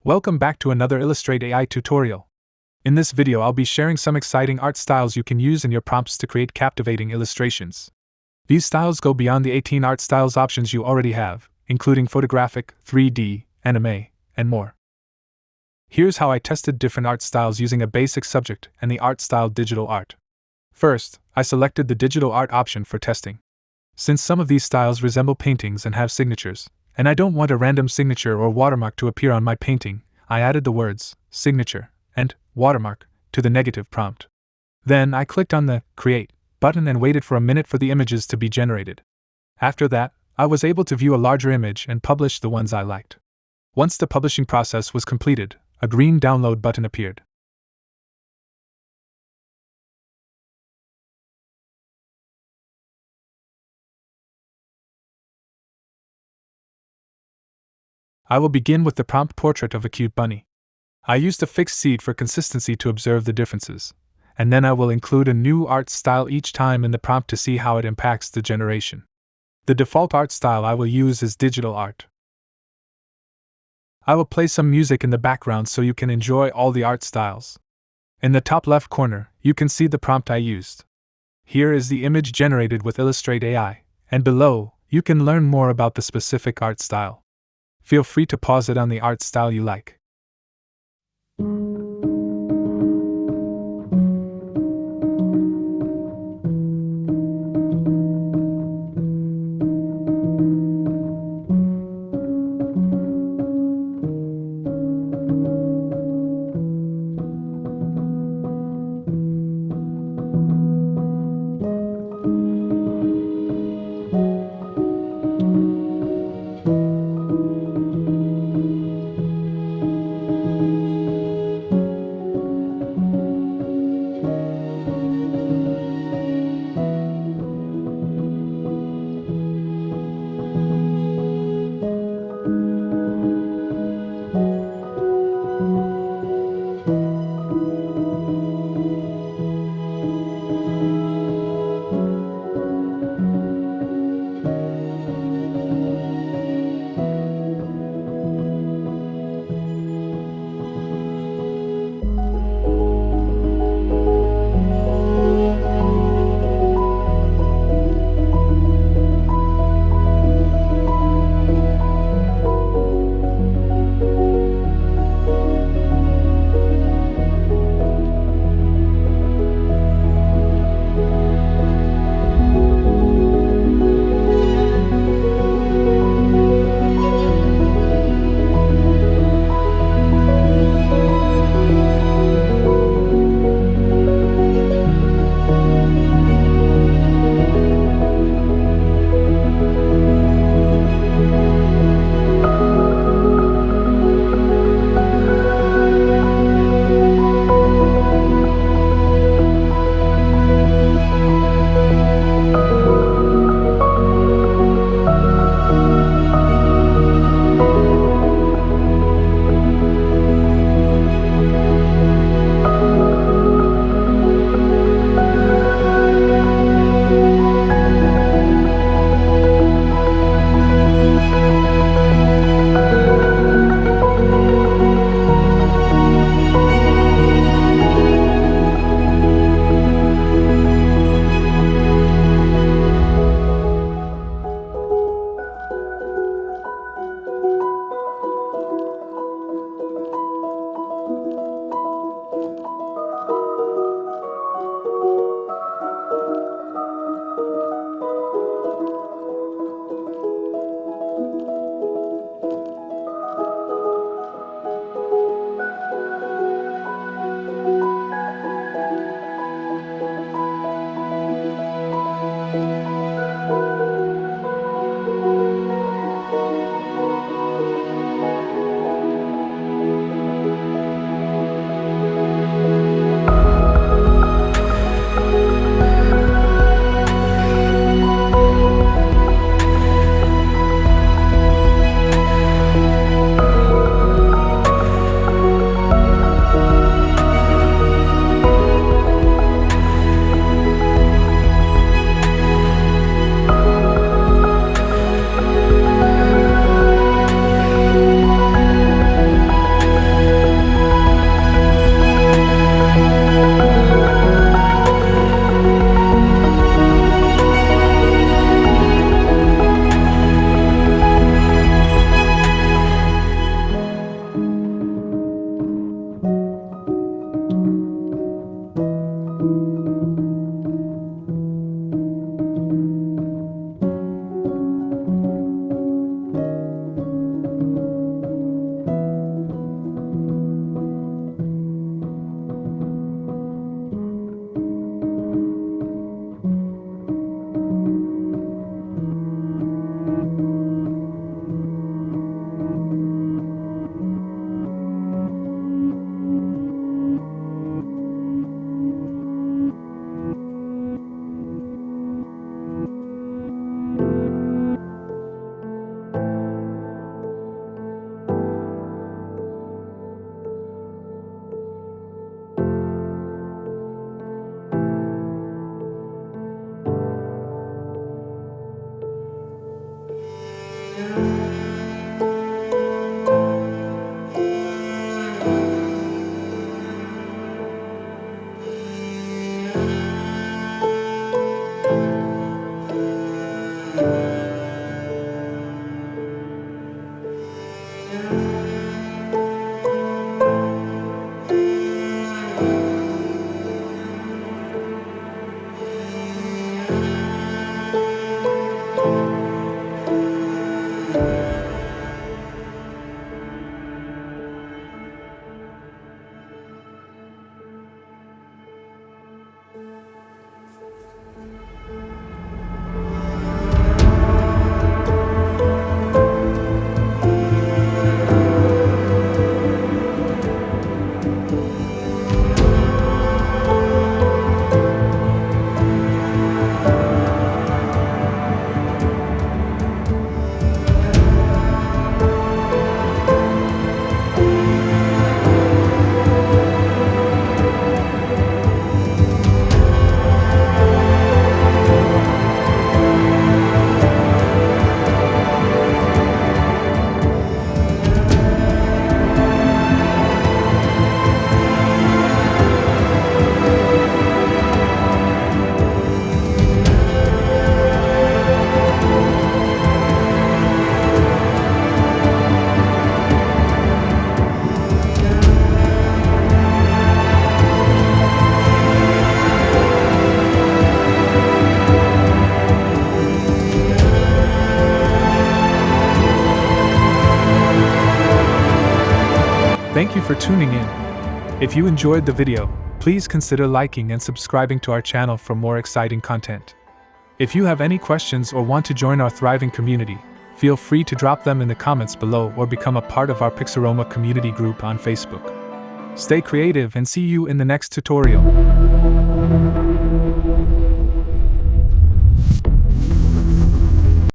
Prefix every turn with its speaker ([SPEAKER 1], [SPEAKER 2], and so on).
[SPEAKER 1] Welcome back to another Illustrate AI tutorial. In this video I'll be sharing some exciting art styles you can use in your prompts to create captivating illustrations. These styles go beyond the 18 art styles options you already have, including photographic, 3D, anime, and more. Here's how I tested different art styles using a basic subject and the art style digital art. First, I selected the digital art option for testing. Since some of these styles resemble paintings and have signatures, and I don't want a random signature or watermark to appear on my painting, I added the words, signature, and watermark to the negative prompt. Then I clicked on the Create button and waited for a minute for the images to be generated. After that, I was able to view a larger image and publish the ones I liked. Once the publishing process was completed, a green download button appeared. I will begin with the prompt portrait of a cute bunny. I used a fixed seed for consistency to observe the differences, and then I will include a new art style each time in the prompt to see how it impacts the generation. The default art style I will use is digital art. I will play some music in the background so you can enjoy all the art styles. In the top left corner, you can see the prompt I used. Here is the image generated with Illustrate AI, and below, you can learn more about the specific art style. Feel free to pause it on the art style you like. Thank you for tuning in. If you enjoyed the video, please consider liking and subscribing to our channel for more exciting content. If you have any questions or want to join our thriving community, feel free to drop them in the comments below or become a part of our Pixaroma community group on Facebook. Stay creative and see you in the next tutorial.